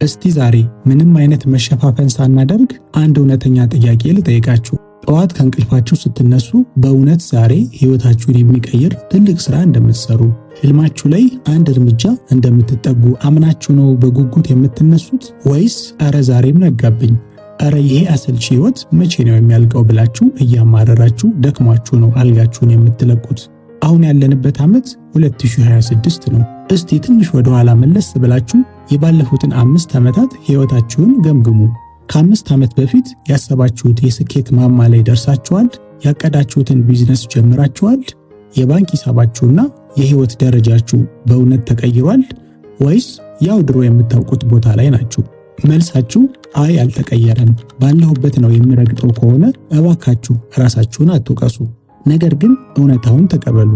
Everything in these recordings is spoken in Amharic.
እስቲ ዛሬ ምንም አይነት መሸፋፈን ሳናደርግ አንድ እውነተኛ ጥያቄ ልጠይቃችሁ። ጠዋት ከእንቅልፋችሁ ስትነሱ በእውነት ዛሬ ህይወታችሁን የሚቀይር ትልቅ ስራ እንደምትሰሩ፣ ህልማችሁ ላይ አንድ እርምጃ እንደምትጠጉ አምናችሁ ነው በጉጉት የምትነሱት? ወይስ እረ ዛሬም ነጋብኝ፣ እረ ይሄ አሰልቺ ህይወት መቼ ነው የሚያልቀው ብላችሁ እያማረራችሁ ደክሟችሁ ነው አልጋችሁን የምትለቁት? አሁን ያለንበት ዓመት 2026 ነው። እስቲ ትንሽ ወደ ኋላ መለስ ብላችሁ የባለፉትን 5 ዓመታት ህይወታችሁን ገምግሙ። ከ5 ዓመት በፊት ያሰባችሁት የስኬት ማማ ላይ ደርሳችኋል? ያቀዳችሁትን ቢዝነስ ጀምራችኋል? የባንክ ሂሳባችሁና የህይወት ደረጃችሁ በእውነት ተቀይሯል? ወይስ ያው ድሮ የምታውቁት ቦታ ላይ ናችሁ? መልሳችሁ አይ አልተቀየረም፣ ባለሁበት ነው የምረግጠው ከሆነ እባካችሁ ራሳችሁን አትውቀሱ። ነገር ግን እውነታውን ተቀበሉ።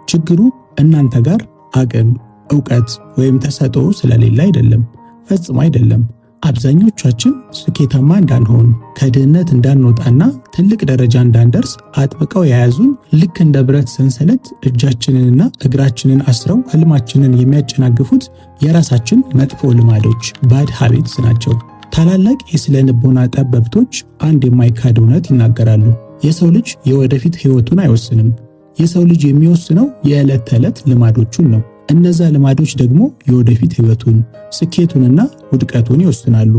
ችግሩ እናንተ ጋር አቅም፣ ዕውቀት ወይም ተሰጥኦ ስለሌለ አይደለም፣ ፈጽሞ አይደለም። አብዛኞቻችን ስኬታማ እንዳንሆን፣ ከድህነት እንዳንወጣና ትልቅ ደረጃ እንዳንደርስ አጥብቀው የያዙን ልክ እንደ ብረት ሰንሰለት እጃችንንና እግራችንን አስረው ህልማችንን የሚያጨናግፉት የራሳችን መጥፎ ልማዶች ባድ ሃቢትስ ናቸው። ታላላቅ የስነ ልቦና ጠበብቶች አንድ የማይካድ እውነት ይናገራሉ። የሰው ልጅ የወደፊት ህይወቱን አይወስንም። የሰው ልጅ የሚወስነው የዕለት ተዕለት ልማዶቹን ነው። እነዛ ልማዶች ደግሞ የወደፊት ህይወቱን፣ ስኬቱንና ውድቀቱን ይወስናሉ።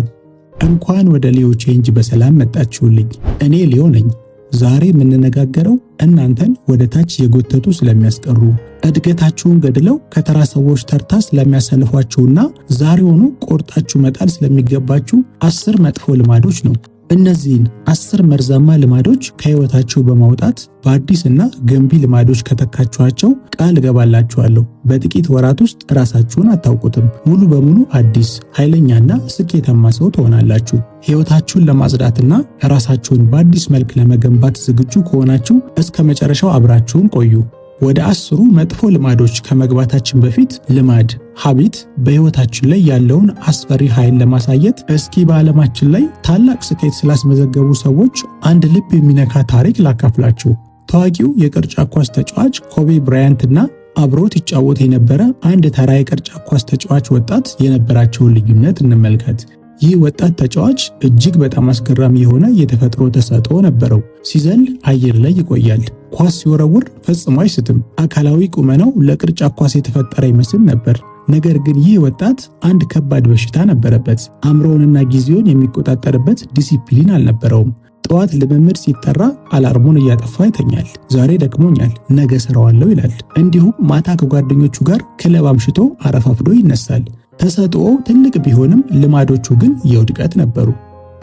እንኳን ወደ ሊዮ ቼንጅ በሰላም መጣችሁልኝ። እኔ ሊዮ ነኝ። ዛሬ የምንነጋገረው እናንተን ወደ ታች የጎተቱ ስለሚያስቀሩ፣ እድገታችሁን ገድለው ከተራ ሰዎች ተርታ ስለሚያሰልፏችሁና ዛሬውኑ ቆርጣችሁ መጣል ስለሚገባችሁ 10 መጥፎ ልማዶች ነው። እነዚህን 10 መርዛማ ልማዶች ከህይወታችሁ በማውጣት በአዲስና ገንቢ ልማዶች ከተካችኋቸው ቃል እገባላችኋለሁ በጥቂት ወራት ውስጥ ራሳችሁን አታውቁትም። ሙሉ በሙሉ አዲስ፣ ኃይለኛና ስኬታማ ሰው ትሆናላችሁ። ህይወታችሁን ለማጽዳትና ራሳችሁን በአዲስ መልክ ለመገንባት ዝግጁ ከሆናችሁ እስከ መጨረሻው አብራችሁን ቆዩ። ወደ 10 መጥፎ ልማዶች ከመግባታችን በፊት ልማድ ሀቢት በህይወታችን ላይ ያለውን አስፈሪ ኃይል ለማሳየት እስኪ በዓለማችን ላይ ታላቅ ስኬት ስላስመዘገቡ ሰዎች አንድ ልብ የሚነካ ታሪክ ላካፍላችሁ። ታዋቂው የቅርጫት ኳስ ተጫዋች ኮቤ ብራያንት እና አብሮት ይጫወት የነበረ አንድ ተራ የቅርጫት ኳስ ተጫዋች ወጣት የነበራቸውን ልዩነት እንመልከት። ይህ ወጣት ተጫዋች እጅግ በጣም አስገራሚ የሆነ የተፈጥሮ ተሰጥኦ ነበረው። ሲዘል አየር ላይ ይቆያል። ኳስ ሲወረውር ፈጽሞ አይስትም። አካላዊ ቁመናው ለቅርጫት ኳስ የተፈጠረ ይመስል ነበር። ነገር ግን ይህ ወጣት አንድ ከባድ በሽታ ነበረበት። አእምሮውንና ጊዜውን የሚቆጣጠርበት ዲሲፕሊን አልነበረውም። ጠዋት ልምምድ ሲጠራ አላርሙን እያጠፋ ይተኛል። ዛሬ ደክሞኛል፣ ነገ እሰራዋለሁ ይላል። እንዲሁም ማታ ከጓደኞቹ ጋር ክለብ አምሽቶ አረፋፍዶ ይነሳል። ተሰጥኦ ትልቅ ቢሆንም ልማዶቹ ግን የውድቀት ነበሩ።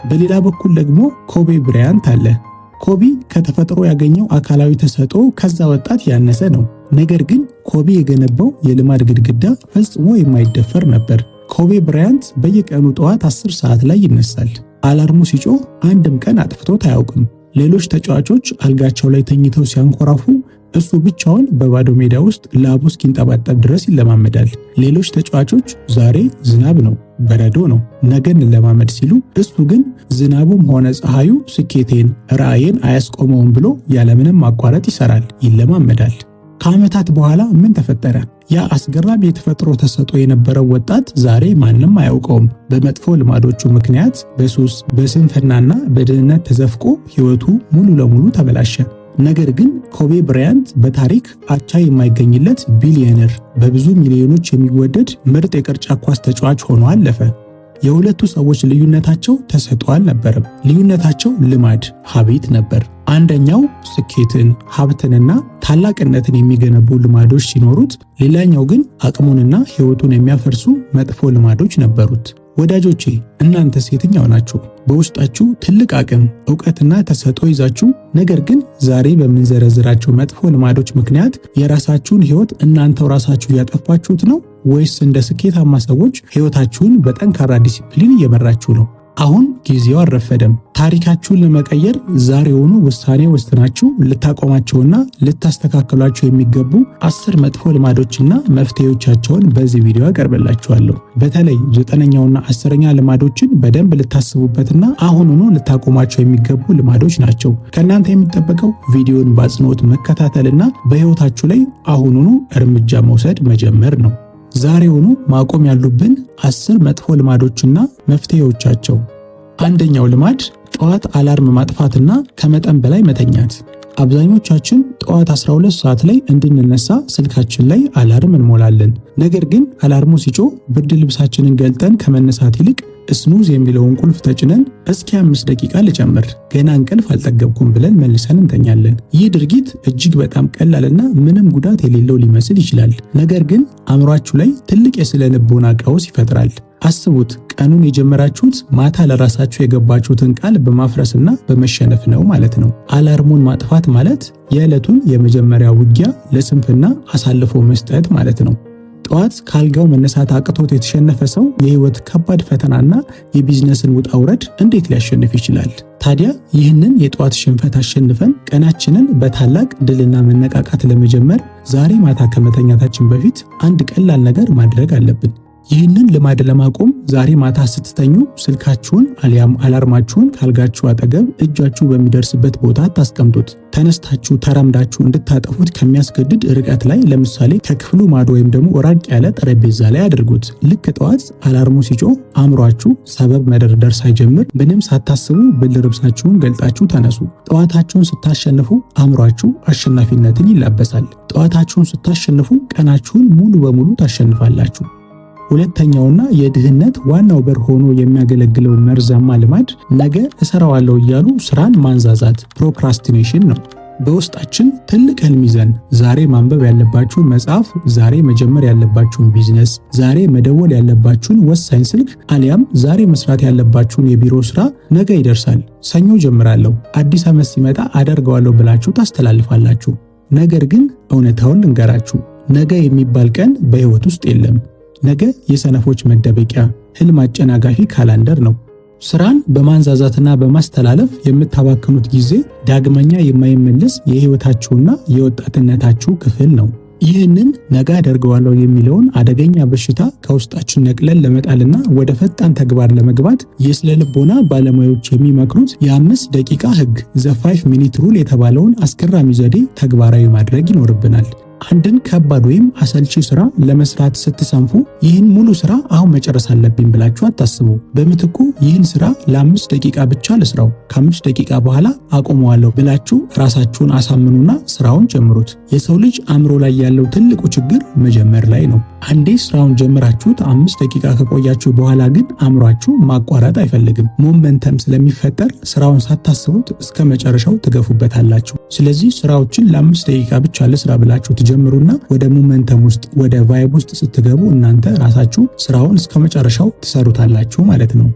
በሌላ በኩል ደግሞ ኮቤ ብራያንት አለ። ኮቢ ከተፈጥሮ ያገኘው አካላዊ ተሰጥኦ ከዛ ወጣት ያነሰ ነው። ነገር ግን ኮቢ የገነባው የልማድ ግድግዳ ፈጽሞ የማይደፈር ነበር። ኮቤ ብራያንት በየቀኑ ጠዋት 10 ሰዓት ላይ ይነሳል። አላርሙ ሲጮህ አንድም ቀን አጥፍቶት አያውቅም። ሌሎች ተጫዋቾች አልጋቸው ላይ ተኝተው ሲያንኮራፉ እሱ ብቻውን በባዶ ሜዳ ውስጥ ላቡ እስኪንጠባጠብ ድረስ ይለማመዳል። ሌሎች ተጫዋቾች ዛሬ ዝናብ ነው፣ በረዶ ነው፣ ነገን ለማመድ ሲሉ እሱ ግን ዝናቡም ሆነ ፀሐዩ ስኬቴን፣ ራዕዬን አያስቆመውም ብሎ ያለምንም ማቋረጥ ይሰራል፣ ይለማመዳል። ከዓመታት በኋላ ምን ተፈጠረ? ያ አስገራሚ የተፈጥሮ ተሰጥኦ የነበረው ወጣት ዛሬ ማንም አያውቀውም። በመጥፎ ልማዶቹ ምክንያት በሱስ በስንፍናና በድህነት ተዘፍቆ ህይወቱ ሙሉ ለሙሉ ተበላሸ። ነገር ግን ኮቤ ብራያንት በታሪክ አቻ የማይገኝለት ቢሊዮነር፣ በብዙ ሚሊዮኖች የሚወደድ ምርጥ የቅርጫት ኳስ ተጫዋች ሆኖ አለፈ። የሁለቱ ሰዎች ልዩነታቸው ተሰጥኦ አልነበረም። ልዩነታቸው ልማድ ሀቢት ነበር። አንደኛው ስኬትን፣ ሀብትንና ታላቅነትን የሚገነቡ ልማዶች ሲኖሩት፣ ሌላኛው ግን አቅሙንና ህይወቱን የሚያፈርሱ መጥፎ ልማዶች ነበሩት። ወዳጆቼ እናንተስ የትኛው ናችሁ? በውስጣችሁ ትልቅ አቅም፣ ዕውቀትና ተሰጥኦ ይዛችሁ ነገር ግን ዛሬ በምንዘረዝራቸው መጥፎ ልማዶች ምክንያት የራሳችሁን ህይወት እናንተው ራሳችሁ ያጠፋችሁት ነው? ወይስ እንደ ስኬታማ ሰዎች ህይወታችሁን በጠንካራ ዲሲፕሊን እየመራችሁ ነው? አሁን ጊዜው አልረፈደም። ታሪካችሁን ለመቀየር ዛሬውኑ ውሳኔ ወስናችሁ ልታቆማቸውና ልታስተካክሏቸው የሚገቡ 10 መጥፎ ልማዶችና መፍትሄዎቻቸውን በዚህ ቪዲዮ አቀርብላችኋለሁ። በተለይ 9ኛውና 10ኛ ልማዶችን በደንብ ልታስቡበትና አሁኑኑ ልታቆማቸው የሚገቡ ልማዶች ናቸው። ከእናንተ የሚጠበቀው ቪዲዮን በአጽንኦት መከታተልና በህይወታችሁ ላይ አሁኑኑ እርምጃ መውሰድ መጀመር ነው። ዛሬውኑ ማቆም ያሉብን 10 መጥፎ ልማዶችና መፍትሄዎቻቸው። አንደኛው ልማድ ጠዋት አላርም ማጥፋትና ከመጠን በላይ መተኛት። አብዛኞቻችን ጠዋት 12 ሰዓት ላይ እንድንነሳ ስልካችን ላይ አላርም እንሞላለን። ነገር ግን አላርሙ ሲጮህ ብርድ ልብሳችንን ገልጠን ከመነሳት ይልቅ ስኑዝ የሚለውን ቁልፍ ተጭነን እስኪ 5 ደቂቃ ልጨምር ገና እንቅልፍ አልጠገብኩም ብለን መልሰን እንተኛለን። ይህ ድርጊት እጅግ በጣም ቀላልና ምንም ጉዳት የሌለው ሊመስል ይችላል። ነገር ግን አእምሯችሁ ላይ ትልቅ የስነ ልቦና ቀውስ ይፈጥራል። አስቡት፣ ቀኑን የጀመራችሁት ማታ ለራሳችሁ የገባችሁትን ቃል በማፍረስና በመሸነፍ ነው ማለት ነው። አላርሙን ማጥፋት ማለት የዕለቱን የመጀመሪያ ውጊያ ለስንፍና አሳልፎ መስጠት ማለት ነው። ጠዋት ካልጋው መነሳት አቅቶት የተሸነፈ ሰው የህይወት ከባድ ፈተናና የቢዝነስን ውጣ ውረድ እንዴት ሊያሸንፍ ይችላል? ታዲያ ይህንን የጠዋት ሽንፈት አሸንፈን ቀናችንን በታላቅ ድልና መነቃቃት ለመጀመር ዛሬ ማታ ከመተኛታችን በፊት አንድ ቀላል ነገር ማድረግ አለብን። ይህንን ልማድ ለማቆም ዛሬ ማታ ስትተኙ ስልካችሁን አሊያም አላርማችሁን ካልጋችሁ አጠገብ እጃችሁ በሚደርስበት ቦታ ታስቀምጡት። ተነስታችሁ ተራምዳችሁ እንድታጠፉት ከሚያስገድድ ርቀት ላይ፣ ለምሳሌ ከክፍሉ ማዶ ወይም ደግሞ ራቅ ያለ ጠረጴዛ ላይ አድርጉት። ልክ ጠዋት አላርሙ ሲጮህ አእምሯችሁ ሰበብ መደርደር ሳይጀምር ምንም ሳታስቡ ብርድ ልብሳችሁን ገልጣችሁ ተነሱ። ጠዋታችሁን ስታሸንፉ አእምሯችሁ አሸናፊነትን ይላበሳል። ጠዋታችሁን ስታሸንፉ ቀናችሁን ሙሉ በሙሉ ታሸንፋላችሁ። ሁለተኛውና የድህነት ዋናው በር ሆኖ የሚያገለግለው መርዛማ ልማድ ነገ እሰራዋለሁ እያሉ ስራን ማንዛዛት ፕሮክራስቲኔሽን ነው። በውስጣችን ትልቅ ህልም ይዘን ዛሬ ማንበብ ያለባችሁን መጽሐፍ፣ ዛሬ መጀመር ያለባችሁን ቢዝነስ፣ ዛሬ መደወል ያለባችሁን ወሳኝ ስልክ አሊያም ዛሬ መስራት ያለባችሁን የቢሮ ስራ ነገ ይደርሳል፣ ሰኞ ጀምራለሁ፣ አዲስ ዓመት ሲመጣ አደርገዋለሁ ብላችሁ ታስተላልፋላችሁ። ነገር ግን እውነታውን ልንገራችሁ፣ ነገ የሚባል ቀን በህይወት ውስጥ የለም። ነገ የሰነፎች መደበቂያ፣ ህልም አጨናጋፊ ካላንደር ነው። ስራን በማንዛዛትና በማስተላለፍ የምታባክኑት ጊዜ ዳግመኛ የማይመለስ የህይወታችሁና የወጣትነታችሁ ክፍል ነው። ይህንን ነገ አደርገዋለሁ የሚለውን አደገኛ በሽታ ከውስጣችን ነቅለን ለመጣልና ወደ ፈጣን ተግባር ለመግባት የስነ ልቦና ባለሙያዎች የሚመክሩት የ5 ደቂቃ ህግ ዘ 5 ሚኒት ሩል የተባለውን አስገራሚ ዘዴ ተግባራዊ ማድረግ ይኖርብናል። አንድን ከባድ ወይም አሰልቺ ስራ ለመስራት ስትሰንፉ ይህን ሙሉ ስራ አሁን መጨረስ አለብኝ ብላችሁ አታስቡ። በምትኩ ይህን ስራ ለ5 ደቂቃ ብቻ ልስራው፣ ከ5 ደቂቃ በኋላ አቆመዋለሁ ብላችሁ ራሳችሁን አሳምኑና ስራውን ጀምሩት። የሰው ልጅ አእምሮ ላይ ያለው ትልቁ ችግር መጀመር ላይ ነው። አንዴ ስራውን ጀምራችሁት 5 ደቂቃ ከቆያችሁ በኋላ ግን አእምሯችሁ ማቋረጥ አይፈልግም። ሞመንተም ስለሚፈጠር ስራውን ሳታስቡት እስከ መጨረሻው ትገፉበታላችሁ። ስለዚህ ስራዎችን ለ5 ደቂቃ ብቻ ልስራ ብላችሁ ጀምሩና ወደ ሞመንተም ውስጥ ወደ ቫይብ ውስጥ ስትገቡ እናንተ ራሳችሁ ስራውን እስከ መጨረሻው ትሰሩታላችሁ ማለት ነው።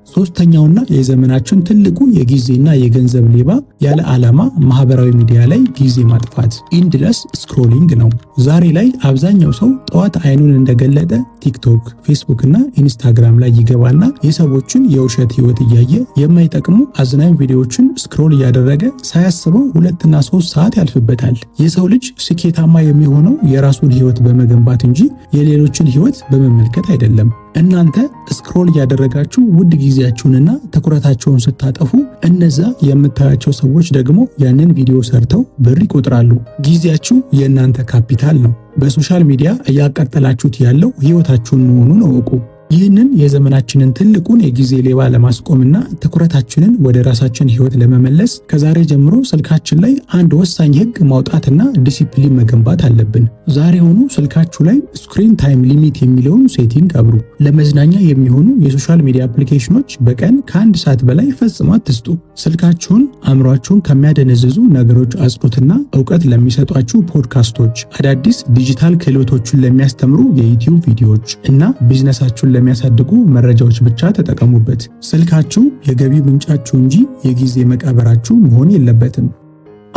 ሶስተኛውና የዘመናችን ትልቁ የጊዜና የገንዘብ ሌባ ያለ ዓላማ ማህበራዊ ሚዲያ ላይ ጊዜ ማጥፋት ኢንድለስ ስክሮሊንግ ነው። ዛሬ ላይ አብዛኛው ሰው ጠዋት አይኑን እንደገለጠ ቲክቶክ፣ ፌስቡክ እና ኢንስታግራም ላይ ይገባና የሰዎችን የውሸት ህይወት እያየ የማይጠቅሙ አዝናኝ ቪዲዮዎችን ስክሮል እያደረገ ሳያስበው 2 እና 3 ሰዓት ያልፍበታል። የሰው ልጅ ስኬታማ የሚሆነው የራሱን ህይወት በመገንባት እንጂ የሌሎችን ህይወት በመመልከት አይደለም። እናንተ ስክሮል እያደረጋችሁ ውድ ጊዜያችሁንና ትኩረታችሁን ስታጠፉ እነዛ የምታያቸው ሰዎች ደግሞ ያንን ቪዲዮ ሰርተው ብር ይቆጥራሉ። ጊዜያችሁ የእናንተ ካፒታል ነው። በሶሻል ሚዲያ እያቃጠላችሁት ያለው ህይወታችሁን መሆኑን እወቁ። ይህንን የዘመናችንን ትልቁን የጊዜ ሌባ ለማስቆምና ትኩረታችንን ወደ ራሳችን ህይወት ለመመለስ ከዛሬ ጀምሮ ስልካችን ላይ አንድ ወሳኝ ህግ ማውጣትና ዲሲፕሊን መገንባት አለብን። ዛሬውኑ ስልካችሁ ላይ ስክሪን ታይም ሊሚት የሚለውን ሴቲንግ አብሩ። ለመዝናኛ የሚሆኑ የሶሻል ሚዲያ አፕሊኬሽኖች በቀን ከ1 ሰዓት በላይ ፈጽሞ አትስጡ። ስልካችሁን አእምሯችሁን ከሚያደነዝዙ ነገሮች አጽዱትና እውቀት ለሚሰጧችሁ ፖድካስቶች፣ አዳዲስ ዲጂታል ክህሎቶችን ለሚያስተምሩ የዩቲዩብ ቪዲዮዎች እና ቢዝነሳችሁን ለሚያሳድጉ መረጃዎች ብቻ ተጠቀሙበት። ስልካችሁ የገቢ ምንጫችሁ እንጂ የጊዜ መቃብራችሁ መሆን የለበትም።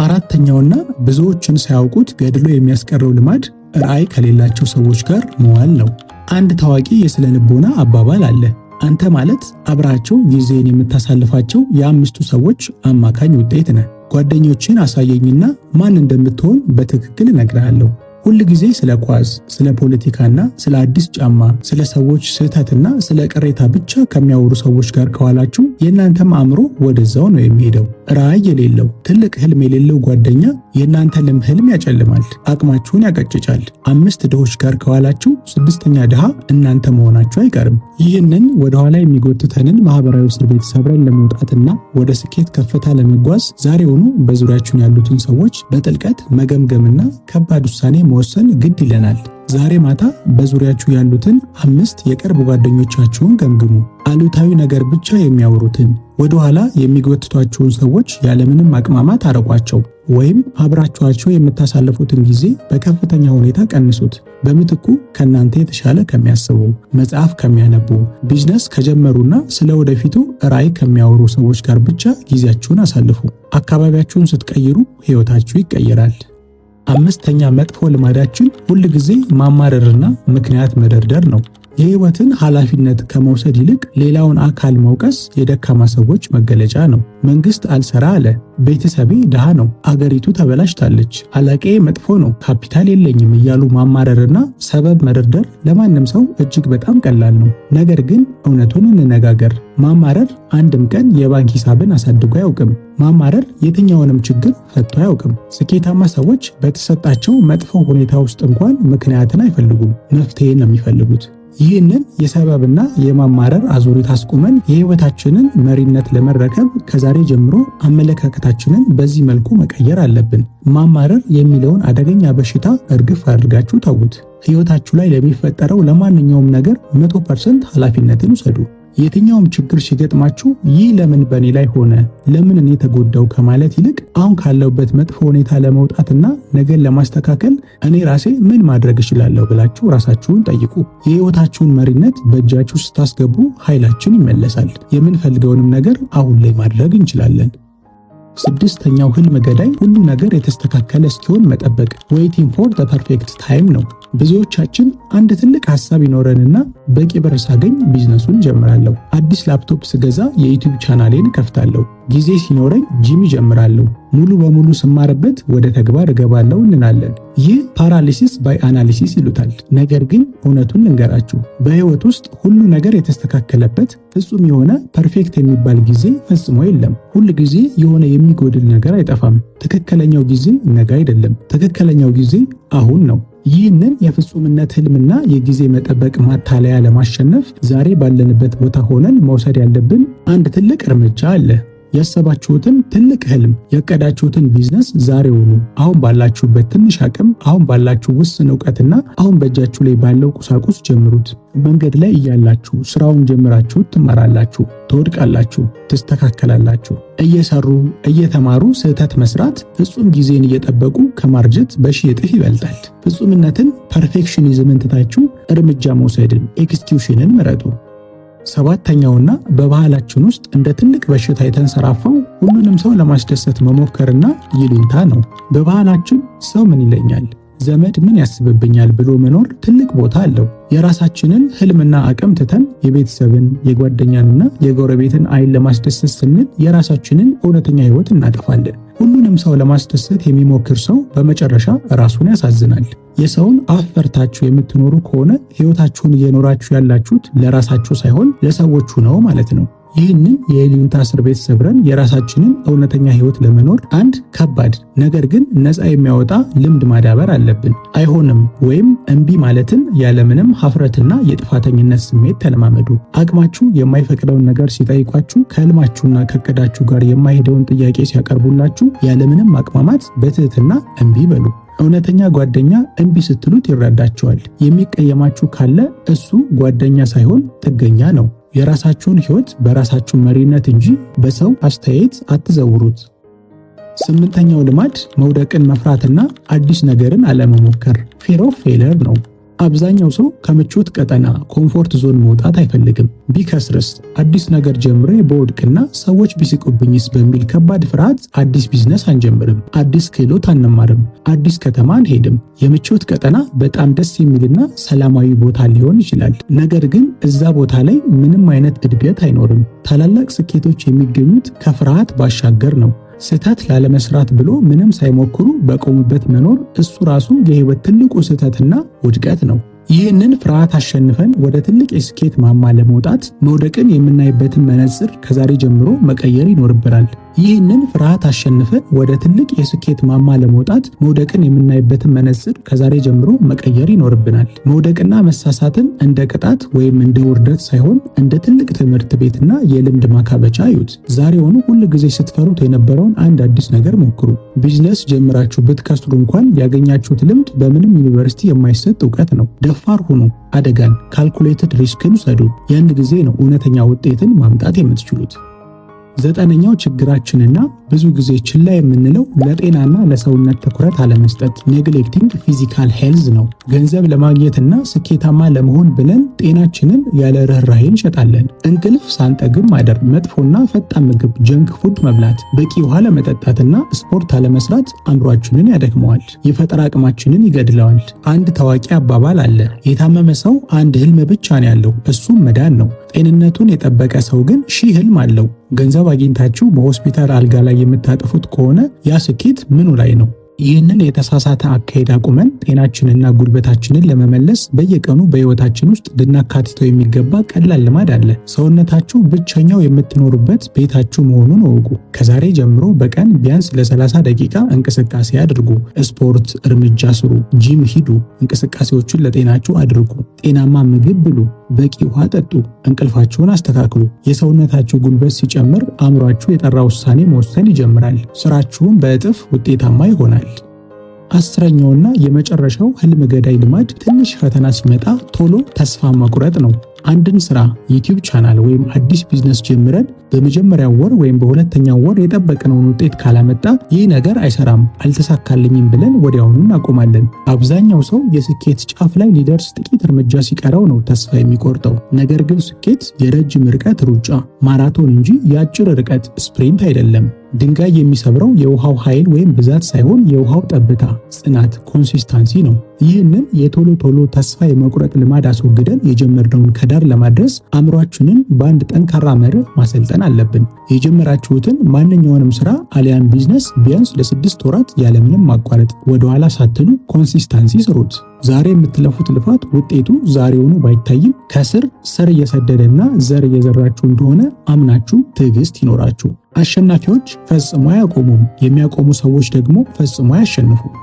አራተኛውና ብዙዎችን ሳያውቁት ገድሎ የሚያስቀረው ልማድ ራዕይ ከሌላቸው ሰዎች ጋር መዋል ነው። አንድ ታዋቂ የስነ ልቦና አባባል አለ። አንተ ማለት አብራቸው ጊዜን የምታሳልፋቸው የ5ቱ ሰዎች አማካኝ ውጤት ነህ። ጓደኞችን አሳየኝና ማን እንደምትሆን በትክክል እነግርሃለሁ። ሁል ጊዜ ስለ ኳስ፣ ስለ ፖለቲካና ስለ አዲስ ጫማ፣ ስለ ሰዎች ስህተትና ስለ ቅሬታ ብቻ ከሚያወሩ ሰዎች ጋር ከዋላችሁ የእናንተም አእምሮ ወደዛው ነው የሚሄደው። ራዕይ የሌለው ትልቅ ህልም የሌለው ጓደኛ የእናንተንም ህልም ያጨልማል፣ አቅማችሁን ያቀጭጫል። 5 ድሆች ጋር ከዋላችሁ 6ኛ ድሃ እናንተ መሆናችሁ አይቀርም። ይህንን ወደኋላ የሚጎትተንን ማህበራዊ እስር ቤት ሰብረን ለመውጣትና ወደ ስኬት ከፍታ ለመጓዝ ዛሬውኑ በዙሪያችን ያሉትን ሰዎች በጥልቀት መገምገምና ከባድ ውሳኔ መወሰን ግድ ይለናል። ዛሬ ማታ በዙሪያችሁ ያሉትን 5 የቅርብ ጓደኞቻችሁን ገምግሙ። አሉታዊ ነገር ብቻ የሚያወሩትን ወደኋላ የሚጎትቷችሁን ሰዎች ያለምንም ማቅማማት አርቋቸው፣ ወይም አብራችኋቸው የምታሳልፉትን ጊዜ በከፍተኛ ሁኔታ ቀንሱት። በምትኩ ከእናንተ የተሻለ ከሚያስቡ፣ መጽሐፍ ከሚያነቡ፣ ቢዝነስ ከጀመሩና ስለ ወደፊቱ ራዕይ ከሚያወሩ ሰዎች ጋር ብቻ ጊዜያችሁን አሳልፉ። አካባቢያችሁን ስትቀይሩ ህይወታችሁ ይቀየራል። 5ኛ መጥፎ ልማዳችን ሁል ጊዜ ማማረርና ምክንያት መደርደር ነው። የህይወትን ኃላፊነት ከመውሰድ ይልቅ ሌላውን አካል መውቀስ የደካማ ሰዎች መገለጫ ነው። መንግስት አልሰራ አለ፣ ቤተሰቤ ድሃ ነው፣ አገሪቱ ተበላሽታለች፣ አለቃዬ መጥፎ ነው፣ ካፒታል የለኝም እያሉ ማማረርና ሰበብ መደርደር ለማንም ሰው እጅግ በጣም ቀላል ነው። ነገር ግን እውነቱን እንነጋገር፣ ማማረር አንድም ቀን የባንክ ሂሳብን አሳድጎ አያውቅም። ማማረር የትኛውንም ችግር ፈቶ አያውቅም። ስኬታማ ሰዎች በተሰጣቸው መጥፎ ሁኔታ ውስጥ እንኳን ምክንያትን አይፈልጉም፣ መፍትሄን ነው የሚፈልጉት። ይህንን የሰበብና የማማረር አዙሪት አስቁመን የህይወታችንን መሪነት ለመረከብ ከዛሬ ጀምሮ አመለካከታችንን በዚህ መልኩ መቀየር አለብን። ማማረር የሚለውን አደገኛ በሽታ እርግፍ አድርጋችሁ ተዉት። ህይወታችሁ ላይ ለሚፈጠረው ለማንኛውም ነገር 100% ኃላፊነትን ውሰዱ። የትኛውም ችግር ሲገጥማችሁ ይህ ለምን በእኔ ላይ ሆነ፣ ለምን እኔ ተጎዳው ከማለት ይልቅ አሁን ካለውበት መጥፎ ሁኔታ ለመውጣትና ነገን ለማስተካከል እኔ ራሴ ምን ማድረግ እችላለሁ ብላችሁ ራሳችሁን ጠይቁ። የህይወታችሁን መሪነት በእጃችሁ ስታስገቡ ኃይላችን ይመለሳል። የምንፈልገውንም ነገር አሁን ላይ ማድረግ እንችላለን። 6ኛው ህልም ገዳይ ሁሉ ነገር የተስተካከለ እስኪሆን መጠበቅ፣ ዌይቲንግ ፎር ዘ ፐርፌክት ታይም ነው። ብዙዎቻችን አንድ ትልቅ ሐሳብ ይኖረንና በቂ ብር ሳገኝ ቢዝነሱን ጀምራለሁ፣ አዲስ ላፕቶፕ ስገዛ የዩቲዩብ ቻናሌን ከፍታለሁ፣ ጊዜ ሲኖረኝ ጂም ጀምራለሁ፣ ሙሉ በሙሉ ስማርበት ወደ ተግባር እገባለሁ እንላለን። ይህ ፓራሊሲስ ባይ አናሊሲስ ይሉታል። ነገር ግን እውነቱን ልንገራችሁ፣ በህይወት ውስጥ ሁሉ ነገር የተስተካከለበት ፍጹም የሆነ ፐርፌክት የሚባል ጊዜ ፈጽሞ የለም። ሁል ጊዜ የሆነ የሚጎድል ነገር አይጠፋም። ትክክለኛው ጊዜ ነገ አይደለም። ትክክለኛው ጊዜ አሁን ነው። ይህንን የፍጹምነት ህልምና የጊዜ መጠበቅ ማታለያ ለማሸነፍ ዛሬ ባለንበት ቦታ ሆነን መውሰድ ያለብን አንድ ትልቅ እርምጃ አለ። ያሰባችሁትን ትልቅ ህልም፣ ያቀዳችሁትን ቢዝነስ ዛሬውኑ አሁን ባላችሁበት ትንሽ አቅም፣ አሁን ባላችሁ ውስን ዕውቀትና አሁን በእጃችሁ ላይ ባለው ቁሳቁስ ጀምሩት። መንገድ ላይ እያላችሁ ስራውን ጀምራችሁ ትማራላችሁ፣ ትወድቃላችሁ፣ ትስተካከላላችሁ። እየሰሩ እየተማሩ ስህተት መስራት ፍጹም ጊዜን እየጠበቁ ከማርጀት በሺህ እጥፍ ይበልጣል። ፍጹምነትን፣ ፐርፌክሽኒዝምን ትታችሁ እርምጃ መውሰድን፣ ኤክስኪዩሽንን ምረጡ። 7ኛውና በባህላችን ውስጥ እንደ ትልቅ በሽታ የተንሰራፋው ሁሉንም ሰው ለማስደሰት መሞከርና ይሉኝታ ነው። በባህላችን ሰው ምን ይለኛል፣ ዘመድ ምን ያስብብኛል ብሎ መኖር ትልቅ ቦታ አለው። የራሳችንን ህልምና አቅም ትተን የቤተሰብን፣ የጓደኛንና የጎረቤትን አይን ለማስደሰት ስንል የራሳችንን እውነተኛ ህይወት እናጠፋለን። ሁሉንም ሰው ለማስደሰት የሚሞክር ሰው በመጨረሻ ራሱን ያሳዝናል። የሰውን አፍ ፈርታችሁ የምትኖሩ ከሆነ ህይወታችሁን እየኖራችሁ ያላችሁት ለራሳችሁ ሳይሆን ለሰዎቹ ነው ማለት ነው። ይህንን የይሉኝታ እስር ቤት ሰብረን የራሳችንን እውነተኛ ህይወት ለመኖር አንድ ከባድ ነገር ግን ነፃ የሚያወጣ ልምድ ማዳበር አለብን። አይሆንም ወይም እምቢ ማለትን ያለምንም ሀፍረትና የጥፋተኝነት ስሜት ተለማመዱ። አቅማችሁ የማይፈቅደውን ነገር ሲጠይቋችሁ፣ ከህልማችሁና ከእቅዳችሁ ጋር የማይሄደውን ጥያቄ ሲያቀርቡላችሁ ያለምንም ማቅማማት በትህትና እምቢ በሉ። እውነተኛ ጓደኛ እምቢ ስትሉት ይረዳቸዋል። የሚቀየማችሁ ካለ እሱ ጓደኛ ሳይሆን ጥገኛ ነው። የራሳችሁን ህይወት በራሳችሁ መሪነት እንጂ በሰው አስተያየት አትዘውሩት። 8ኛው ልማድ መውደቅን መፍራትና አዲስ ነገርን አለመሞከር፣ ፊር ኦፍ ፌለር ነው። አብዛኛው ሰው ከምቾት ቀጠና ኮምፎርት ዞን መውጣት አይፈልግም። ቢከስርስ፣ አዲስ ነገር ጀምሬ በወድቅና ሰዎች ቢስቁብኝስ በሚል ከባድ ፍርሃት አዲስ ቢዝነስ አንጀምርም፣ አዲስ ክህሎት አንማርም፣ አዲስ ከተማ አንሄድም። የምቾት ቀጠና በጣም ደስ የሚልና ሰላማዊ ቦታ ሊሆን ይችላል። ነገር ግን እዛ ቦታ ላይ ምንም አይነት እድገት አይኖርም። ታላላቅ ስኬቶች የሚገኙት ከፍርሃት ባሻገር ነው። ስህተት ላለመስራት ብሎ ምንም ሳይሞክሩ በቆሙበት መኖር እሱ ራሱ የህይወት ትልቁ ስህተትና ውድቀት ነው። ይህንን ፍርሃት አሸንፈን ወደ ትልቅ የስኬት ማማ ለመውጣት መውደቅን የምናይበትን መነጽር ከዛሬ ጀምሮ መቀየር ይኖርብናል። ይህንን ፍርሃት አሸንፈን ወደ ትልቅ የስኬት ማማ ለመውጣት መውደቅን የምናይበትን መነጽር ከዛሬ ጀምሮ መቀየር ይኖርብናል። መውደቅና መሳሳትን እንደ ቅጣት ወይም እንደ ውርደት ሳይሆን እንደ ትልቅ ትምህርት ቤትና የልምድ ማካበቻ እዩት። ዛሬውኑ ሁል ጊዜ ስትፈሩት የነበረውን አንድ አዲስ ነገር ሞክሩ። ቢዝነስ ጀምራችሁ ብትከስሩ እንኳን ያገኛችሁት ልምድ በምንም ዩኒቨርሲቲ የማይሰጥ እውቀት ነው። ደፋር ሁኑ። አደጋን፣ ካልኩሌትድ ሪስክን ውሰዱ። ያን ጊዜ ነው እውነተኛ ውጤትን ማምጣት የምትችሉት። 9ኛው ችግራችንና ብዙ ጊዜ ችላ የምንለው ለጤናና ለሰውነት ትኩረት አለመስጠት ኔግሌክቲንግ ፊዚካል ሄልዝ ነው። ገንዘብ ለማግኘትና ስኬታማ ለመሆን ብለን ጤናችንን ያለ ርህራሄ እንሸጣለን። እንቅልፍ ሳንጠግብ ማደር፣ መጥፎና ፈጣን ምግብ ጀንክ ፉድ መብላት፣ በቂ ውሃ ለመጠጣትና ስፖርት አለመስራት አእምሯችንን ያደክመዋል፣ የፈጠራ አቅማችንን ይገድለዋል። አንድ ታዋቂ አባባል አለ፣ የታመመ ሰው አንድ ህልም ብቻ ነው ያለው፣ እሱም መዳን ነው። ጤንነቱን የጠበቀ ሰው ግን 1000 ህልም አለው። ገንዘብ አግኝታችሁ በሆስፒታል አልጋ ላይ የምታጠፉት ከሆነ ያ ስኬት ምኑ ላይ ነው? ይህንን የተሳሳተ አካሄድ አቁመን ጤናችንና ጉልበታችንን ለመመለስ በየቀኑ በህይወታችን ውስጥ ልናካትተው የሚገባ ቀላል ልማድ አለ። ሰውነታችሁ ብቸኛው የምትኖሩበት ቤታችሁ መሆኑን እወቁ። ከዛሬ ጀምሮ በቀን ቢያንስ ለ30 ደቂቃ እንቅስቃሴ አድርጉ። ስፖርት እርምጃ ስሩ፣ ጂም ሂዱ፣ እንቅስቃሴዎችን ለጤናችሁ አድርጉ። ጤናማ ምግብ ብሉ፣ በቂ ውሃ ጠጡ፣ እንቅልፋችሁን አስተካክሉ። የሰውነታችሁ ጉልበት ሲጨምር አእምሯችሁ የጠራ ውሳኔ መወሰን ይጀምራል። ስራችሁም በእጥፍ ውጤታማ ይሆናል። 10ኛውና የመጨረሻው ህልም ገዳይ ልማድ ትንሽ ፈተና ሲመጣ ቶሎ ተስፋ መቁረጥ ነው። አንድን ስራ፣ ዩቲዩብ ቻናል ወይም አዲስ ቢዝነስ ጀምረን በመጀመሪያው ወር ወይም በሁለተኛው ወር የጠበቅነውን ውጤት ካላመጣ ይህ ነገር አይሰራም፣ አልተሳካልኝም ብለን ወዲያውኑ እናቆማለን። አብዛኛው ሰው የስኬት ጫፍ ላይ ሊደርስ ጥቂት እርምጃ ሲቀረው ነው ተስፋ የሚቆርጠው። ነገር ግን ስኬት የረጅም ርቀት ሩጫ ማራቶን እንጂ የአጭር ርቀት ስፕሪንት አይደለም። ድንጋይ የሚሰብረው የውሃው ኃይል ወይም ብዛት ሳይሆን የውሃው ጠብታ፣ ጽናት፣ ኮንሲስታንሲ ነው። ይህንን የቶሎ ቶሎ ተስፋ የመቁረጥ ልማድ አስወግደን የጀመርነውን ከዳር ለማድረስ አእምሯችንን በአንድ ጠንካራ መርህ ማሰልጠን አለብን። የጀመራችሁትን ማንኛውንም ስራ አሊያም ቢዝነስ ቢያንስ ለ6 ወራት ያለምንም ማቋረጥ ወደኋላ ሳትሉ ኮንሲስታንሲ ስሩት። ዛሬ የምትለፉት ልፋት ውጤቱ ዛሬውኑ ባይታይም ከስር ስር እየሰደደና ዘር እየዘራችሁ እንደሆነ አምናችሁ ትዕግስት ይኖራችሁ። አሸናፊዎች ፈጽሞ አያቆሙም፣ የሚያቆሙ ሰዎች ደግሞ ፈጽሞ አያሸንፉም።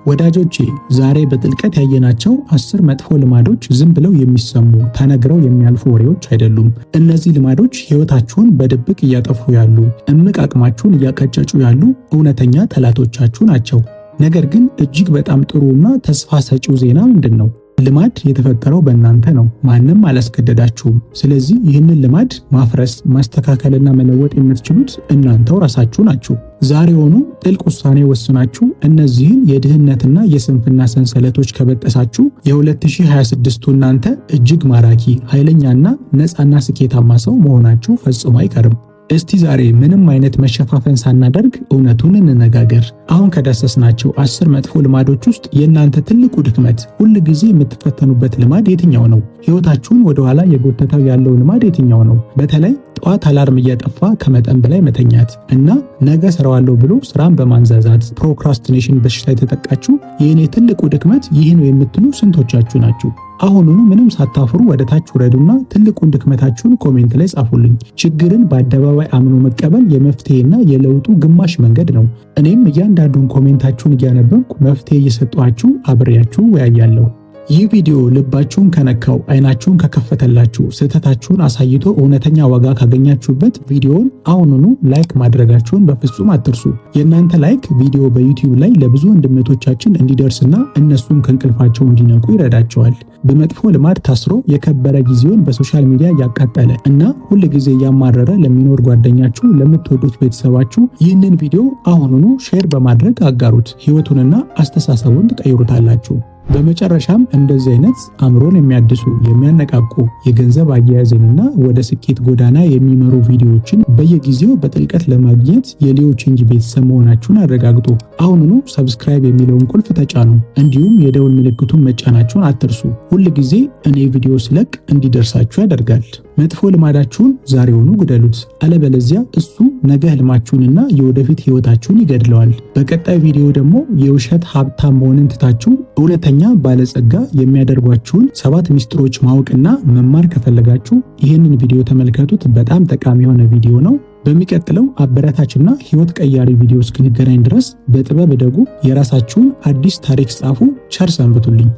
ወዳጆቼ ዛሬ በጥልቀት ያየናቸው 10 መጥፎ ልማዶች ዝም ብለው የሚሰሙ ተነግረው የሚያልፉ ወሬዎች አይደሉም። እነዚህ ልማዶች ሕይወታችሁን በድብቅ እያጠፉ ያሉ፣ እምቅ አቅማችሁን እያቀጨጩ ያሉ እውነተኛ ጠላቶቻችሁ ናቸው። ነገር ግን እጅግ በጣም ጥሩና ተስፋ ሰጪው ዜና ምንድን ነው? ልማድ የተፈጠረው በእናንተ ነው። ማንም አላስገደዳችሁም። ስለዚህ ይህንን ልማድ ማፍረስ፣ ማስተካከልና መለወጥ የምትችሉት እናንተው ራሳችሁ ናችሁ። ዛሬውኑ ጥልቅ ውሳኔ ወስናችሁ እነዚህን የድህነትና የስንፍና ሰንሰለቶች ከበጠሳችሁ የ2026ቱ እናንተ እጅግ ማራኪ፣ ኃይለኛና ነፃና ስኬታማ ሰው መሆናችሁ ፈጽሞ አይቀርም። እስቲ ዛሬ ምንም አይነት መሸፋፈን ሳናደርግ እውነቱን እንነጋገር። አሁን ከዳሰስናቸው 10 መጥፎ ልማዶች ውስጥ የእናንተ ትልቁ ድክመት፣ ሁል ጊዜ የምትፈተኑበት ልማድ የትኛው ነው? ሕይወታችሁን ወደኋላ የጎተተው ያለው ልማድ የትኛው ነው? በተለይ ጠዋት አላርም እያጠፋ ከመጠን በላይ መተኛት እና ነገ ሰራዋለሁ ብሎ ስራን በማንዛዛት ፕሮክራስቲኔሽን በሽታ የተጠቃችሁ የእኔ ትልቁ ድክመት ይህ ነው የምትሉ ስንቶቻችሁ ናችሁ? አሁኑኑ ምንም ሳታፍሩ ወደ ታች ውረዱና ትልቁን ድክመታችሁን ኮሜንት ላይ ጻፉልኝ። ችግርን በአደባባይ አምኖ መቀበል የመፍትሄና የለውጡ ግማሽ መንገድ ነው። እኔም እያንዳንዱን ኮሜንታችሁን እያነበብኩ መፍትሄ እየሰጧችሁ አብሬያችሁ ወያያለሁ። ይህ ቪዲዮ ልባችሁን ከነካው፣ አይናችሁን ከከፈተላችሁ፣ ስህተታችሁን አሳይቶ እውነተኛ ዋጋ ካገኛችሁበት ቪዲዮውን አሁኑኑ ላይክ ማድረጋችሁን በፍጹም አትርሱ። የእናንተ ላይክ ቪዲዮ በዩቲዩብ ላይ ለብዙ ወንድሞቻችን እንዲደርስና እነሱም ከእንቅልፋቸው እንዲነቁ ይረዳቸዋል። በመጥፎ ልማድ ታስሮ የከበረ ጊዜውን በሶሻል ሚዲያ ያቃጠለ እና ሁል ጊዜ ያማረረ ለሚኖር ጓደኛችሁ፣ ለምትወዱት ቤተሰባችሁ ይህንን ቪዲዮ አሁኑኑ ሼር በማድረግ አጋሩት። ህይወቱንና አስተሳሰቡን ትቀይሩታላችሁ። በመጨረሻም እንደዚህ አይነት አእምሮን የሚያድሱ የሚያነቃቁ የገንዘብ አያያዝንና ወደ ስኬት ጎዳና የሚመሩ ቪዲዮዎችን በየጊዜው በጥልቀት ለማግኘት የሊዮ ቼንጅ ቤተሰብ መሆናችሁን አረጋግጡ። አሁኑኑ ሰብስክራይብ የሚለውን ቁልፍ ተጫኑ። እንዲሁም የደውል ምልክቱን መጫናችሁን አትርሱ። ሁል ጊዜ እኔ ቪዲዮ ስለቅ እንዲደርሳችሁ ያደርጋል። መጥፎ ልማዳችሁን ዛሬውኑ ግደሉት፣ አለበለዚያ እሱ ነገ ህልማችሁንና የወደፊት ህይወታችሁን ይገድለዋል። በቀጣይ ቪዲዮ ደግሞ የውሸት ሀብታም መሆንን ትታችሁ እውነተኛ ባለጸጋ የሚያደርጓችሁን 7 ሚስጥሮች ማወቅና መማር ከፈለጋችሁ ይህንን ቪዲዮ ተመልከቱት። በጣም ጠቃሚ የሆነ ቪዲዮ ነው። በሚቀጥለው አበረታችና ህይወት ቀያሪ ቪዲዮ እስክንገናኝ ድረስ በጥበብ እደጉ። የራሳችሁን አዲስ ታሪክ ጻፉ። ቸር ሰንብቱልኝ።